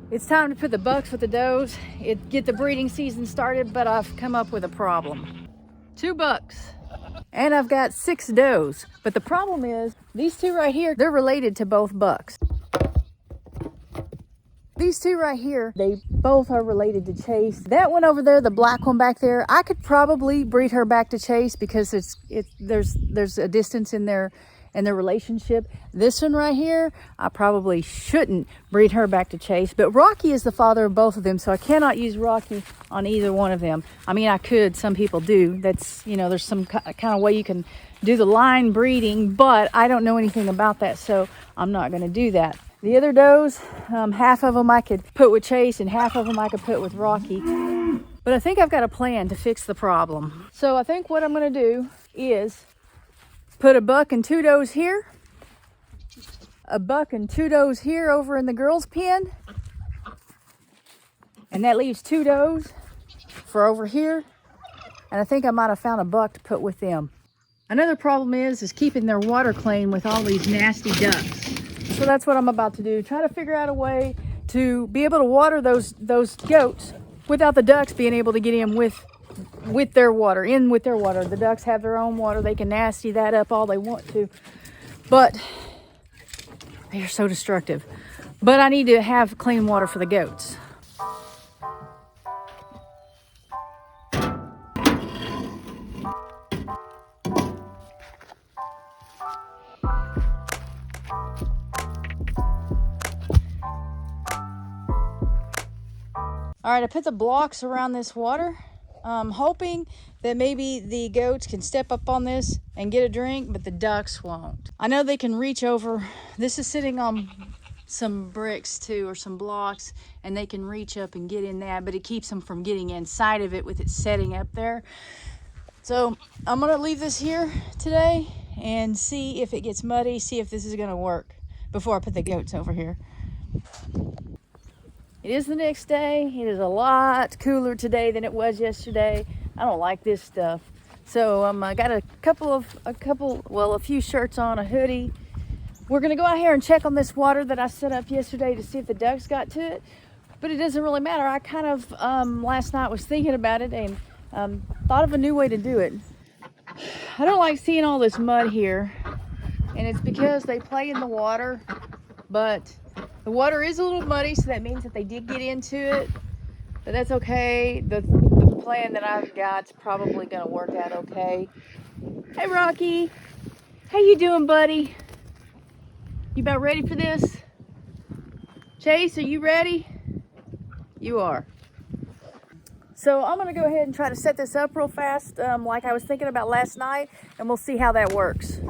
It's time to put the bucks with the does, get the breeding season started, but I've come up with a problem. 2 bucks. And I've got 6 does. But the problem is, these 2 right here, they're related to both bucks. These 2 right here, they both are related to Chase. That one over there, the black one back there, I could probably breed her back to Chase because there's a distance in their relationship. This one right here, I probably shouldn't breed her back to Chase, but Rocky is the father of both of them, so I cannot use Rocky on either one of them. I mean, I could, some people do. That's, you know, there's some kind of way you can do the line breeding, but I don't know anything about that, so I'm not going to do that. The other does, half of them I could put with Chase and half of them I could put with Rocky. But I think I've got a plan to fix the problem. So I think what I'm going to do is put a buck and 2 does here, a buck and 2 does here over in the girls' pen, and that leaves 2 does for over here. And I think I might have found a buck to put with them. Another problem is keeping their water clean with all these nasty ducks. So that's what I'm about to do. Try to figure out a way to be able to water those goats without the ducks being able to get in with their water, The ducks have their own water. They can nasty that up all they want to, but they are so destructive. But I need to have clean water for the goats. All right, I put the blocks around this water. I'm hoping that maybe the goats can step up on this and get a drink, but the ducks won't. I know they can reach over. This is sitting on some bricks too, or some blocks, and they can reach up and get in that, but it keeps them from getting inside of it with it setting up there. So I'm gonna leave this here today and see if it gets muddy, see if this is gonna work before I put the goats over here. It is the next day. It is a lot cooler today than it was yesterday. I don't like this stuff. So I got a few shirts on, a hoodie. We're gonna go out here and check on this water that I set up yesterday to see if the ducks got to it. But it doesn't really matter. I kind of, last night was thinking about it and thought of a new way to do it. I don't like seeing all this mud here. And it's because they play in the water, but the water is a little muddy, so that means that they did get into it, but that's okay. The plan that I've got's probably gonna work out okay. Hey Rocky, how you doing, buddy? You about ready for this? Chase, are you ready? You are. So I'm gonna go ahead and try to set this up real fast, like I was thinking about last night, and we'll see how that works.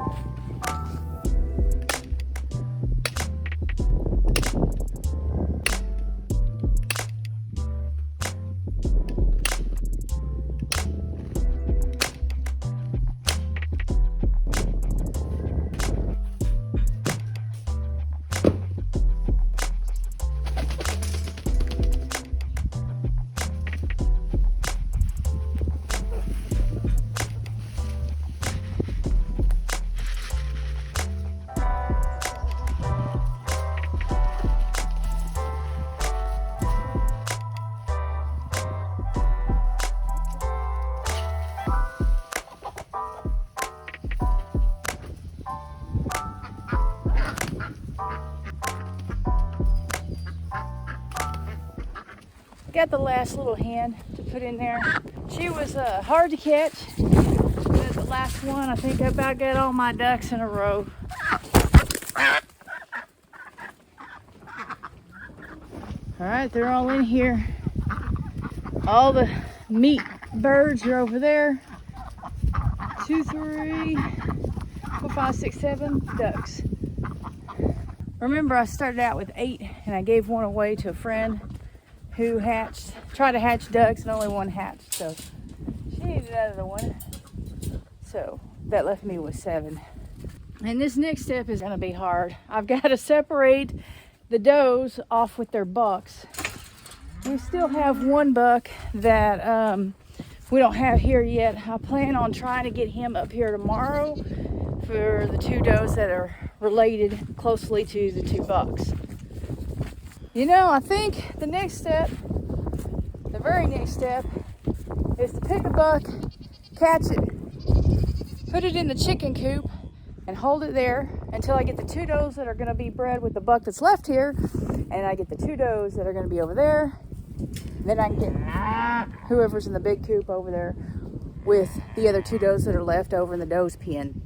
Got the last little hen to put in there. She was hard to catch. But the last one, I think I about got all my ducks in a row. All right, they're all in here. All the meat birds are over there. 2, 3, 4, 5, 6, 7 ducks. Remember, I started out with 8 and I gave one away to a friend who tried to hatch ducks, and only one hatched, so she needed another one. So that left me with 7. And this next step is gonna be hard. I've got to separate the does off with their bucks. We still have one buck that we don't have here yet. I plan on trying to get him up here tomorrow for the 2 does that are related closely to the 2 bucks. You know, I think the next step, the very next step, is to pick a buck, catch it, put it in the chicken coop, and hold it there until I get the 2 does that are going to be bred with the buck that's left here, and I get the 2 does that are going to be over there. Then I can get whoever's in the big coop over there with the other 2 does that are left over in the does pen.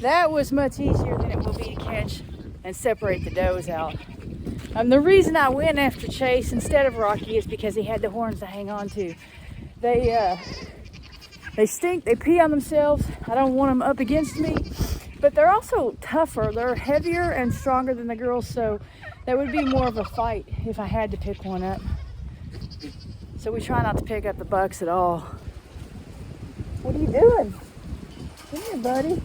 That was much easier than it will be to catch and separate the does out. The reason I went after Chase instead of Rocky is because he had the horns to hang on to. They stink, they pee on themselves. I don't want them up against me, but they're also tougher. They're heavier and stronger than the girls, so that would be more of a fight if I had to pick one up. So we try not to pick up the bucks at all. What are you doing? Come here, buddy.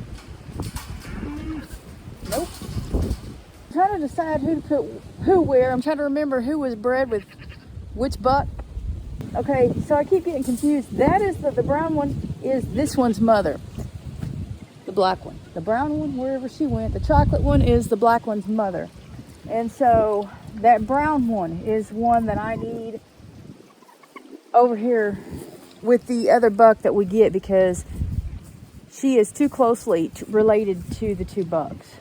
Nope. I'm trying to decide who to put who where. I'm trying to remember who was bred with which buck. Okay, so I keep getting confused. That is the brown one is this one's mother. The black one. The brown one, wherever she went. The chocolate one is the black one's mother. And so that brown one is one that I need over here with the other buck that we get because she is too closely related to the 2 bucks.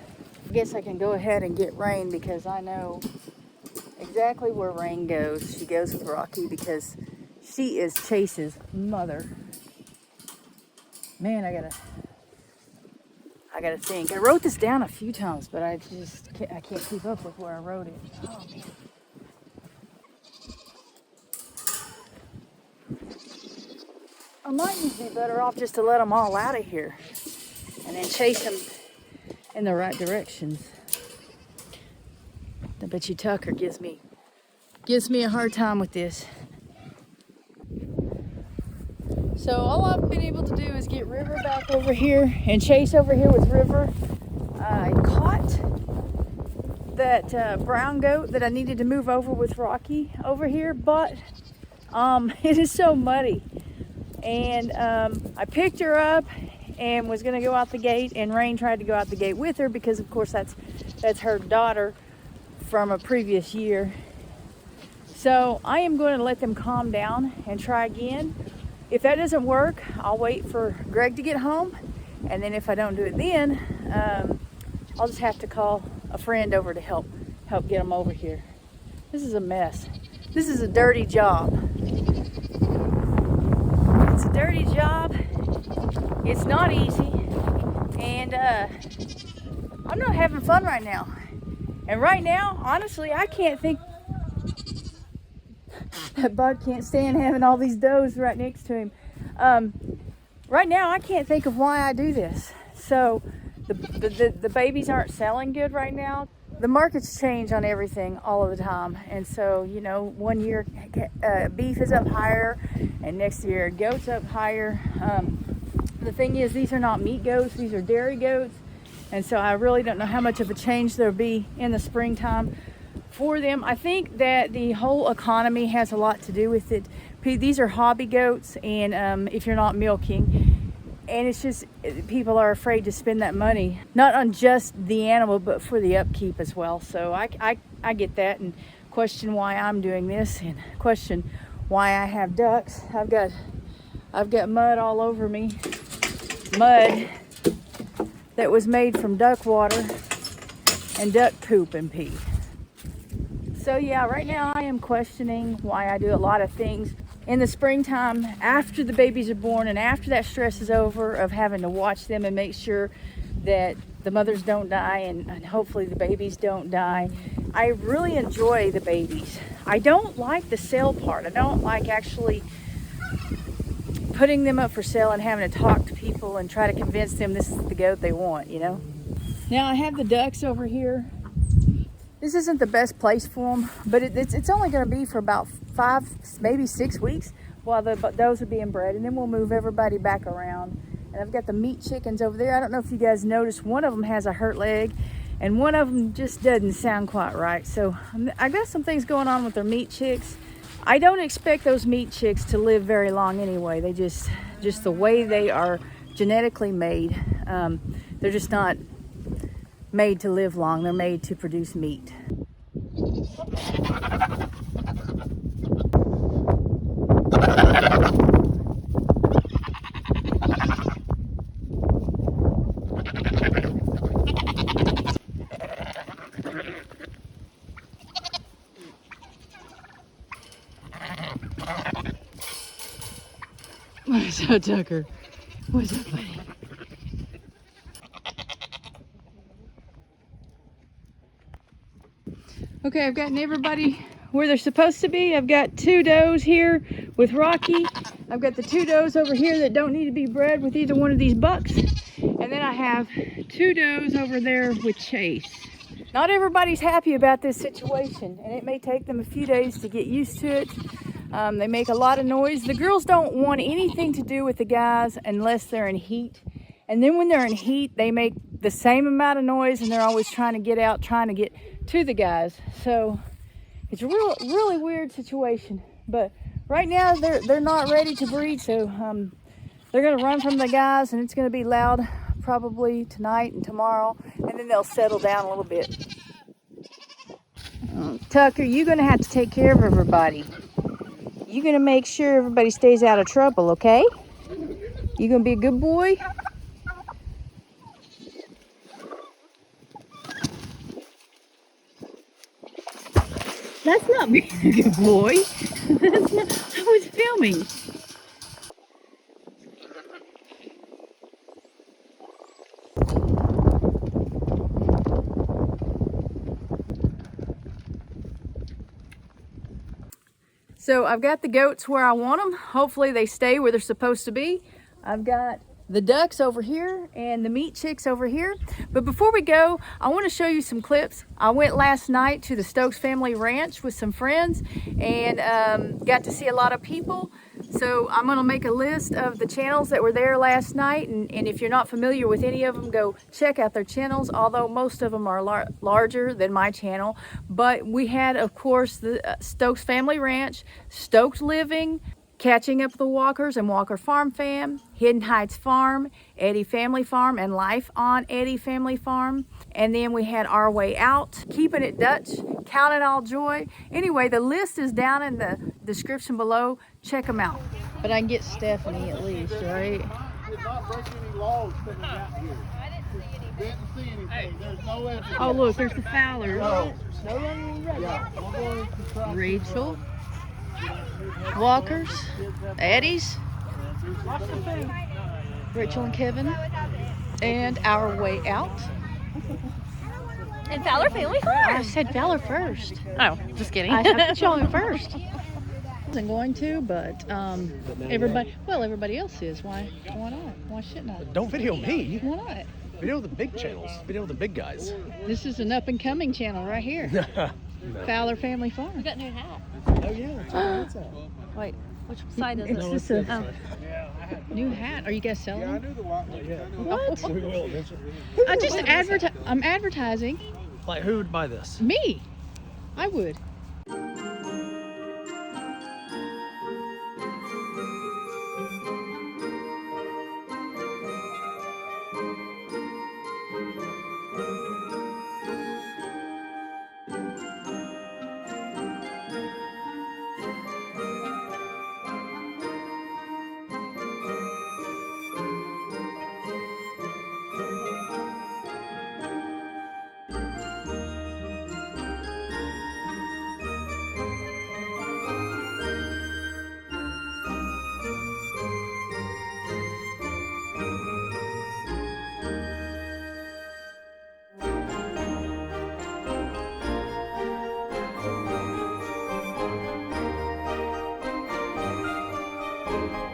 I guess I can go ahead and get Rain because I know exactly where Rain goes. She goes with Rocky because she is Chase's mother. Man, I gotta think. I wrote this down a few times, but I can't keep up with where I wrote it. Oh man. I might be better off just to let them all out of here and then chase them in the right directions. I bet you Tucker gives me a hard time with this. So all I've been able to do is get River back over here and Chase over here with River. I caught that brown goat that I needed to move over with Rocky over here, but it is so muddy. And I picked her up and was going to go out the gate, and Rain tried to go out the gate with her because of course that's her daughter from a previous year. So I am going to let them calm down and try again. If that doesn't work, I'll wait for Greg to get home, and then if I don't do it then, I'll just have to call a friend over to help get them over here. This is a mess. This is a dirty job. It's a dirty job. It's not easy, and I'm not having fun right now. And right now, honestly, I can't think. That Bud can't stand having all these does right next to him. Right now, I can't think of why I do this. So the babies aren't selling good right now. The markets change on everything all of the time. And so, you know, one year beef is up higher, and next year goats up higher. The thing is, these are not meat goats, these are dairy goats. And so I really don't know how much of a change there'll be in the springtime for them. I think that the whole economy has a lot to do with it. These are hobby goats, and if you're not milking, and it's just people are afraid to spend that money, not on just the animal, but for the upkeep as well. So I get that, and question why I'm doing this, and question why I have ducks. I've got mud all over me, mud that was made from duck water and duck poop and pee. So yeah, right now I am questioning why I do a lot of things in the springtime after the babies are born and after that stress is over of having to watch them and make sure that the mothers don't die, and hopefully the babies don't die. I really enjoy the babies. I don't like the sale part. I don't like actually putting them up for sale and having to talk to people and try to convince them this is the goat they want, you know. Now I have the ducks over here. This isn't the best place for them, but it's only going to be for about 5, maybe 6 weeks while those are being bred, and then we'll move everybody back around. And I've got the meat chickens over there. I don't know if you guys noticed, one of them has a hurt leg, and one of them just doesn't sound quite right. So I got some things going on with their meat chicks. I don't expect those meat chicks to live very long anyway. They just the way they are genetically made, they're just not made to live long. They're made to produce meat. What's up, Tucker? What's up, buddy? Okay, I've gotten everybody where they're supposed to be. I've got 2 does here with Rocky. I've got the 2 does over here that don't need to be bred with either one of these bucks. And then I have 2 does over there with Chase. Not everybody's happy about this situation, and it may take them a few days to get used to it. They make a lot of noise. The girls don't want anything to do with the guys unless they're in heat. And then when they're in heat, they make the same amount of noise, and they're always trying to get out, trying to get to the guys. So it's a really weird situation. But right now they're not ready to breed, so they're gonna run from the guys, and it's gonna be loud probably tonight and tomorrow, and then they'll settle down a little bit. Tucker, you're gonna have to take care of everybody. You're gonna make sure everybody stays out of trouble, okay? You gonna be a good boy? That's not being a good boy. That's not, I was filming. So I've got the goats where I want them. Hopefully they stay where they're supposed to be. I've got the ducks over here and the meat chicks over here. But before we go, I want to show you some clips. I went last night to the Stokes family ranch with some friends and got to see a lot of people. So I'm going to make a list of the channels that were there last night, and if you're not familiar with any of them, go check out their channels, although most of them are larger than my channel. But we had, of course, the Stokes family ranch, Stoked Living, Catching Up the Walkers and Walker Farm Fam, Hidden Heights Farm, Eddie Family Farm, and Life on Eddie Family Farm. And then we had Our Way Out, Keeping It Dutch, Count It All Joy. Anyway, the list is down in the description below. Check them out. But I can get Stephanie at least, right? Did not break any laws coming out here. Didn't see anything. There's no evidence. Oh, look, there's the Fowlers. No. Yeah. Rachel. Walkers, Eddies, Rachel and Kevin, and Our Way Out. And Fowler Family Farm. I said Fowler first. Oh, just kidding. I put y'all in first. I wasn't going to, but everybody else is. Why not? Why shouldn't I? Don't video me. Why not? Video the big channels. Video the big guys. This is an up and coming channel right here. No. Fowler Family We Farm. got new hat. Oh yeah, that's out. Wait, Which side is it's it? just a new hat. Are you guys selling? Yeah, I knew the white one. Yeah. What? We will eventually. I just I'm advertising. Like, who would buy this? Me. I would. Bye.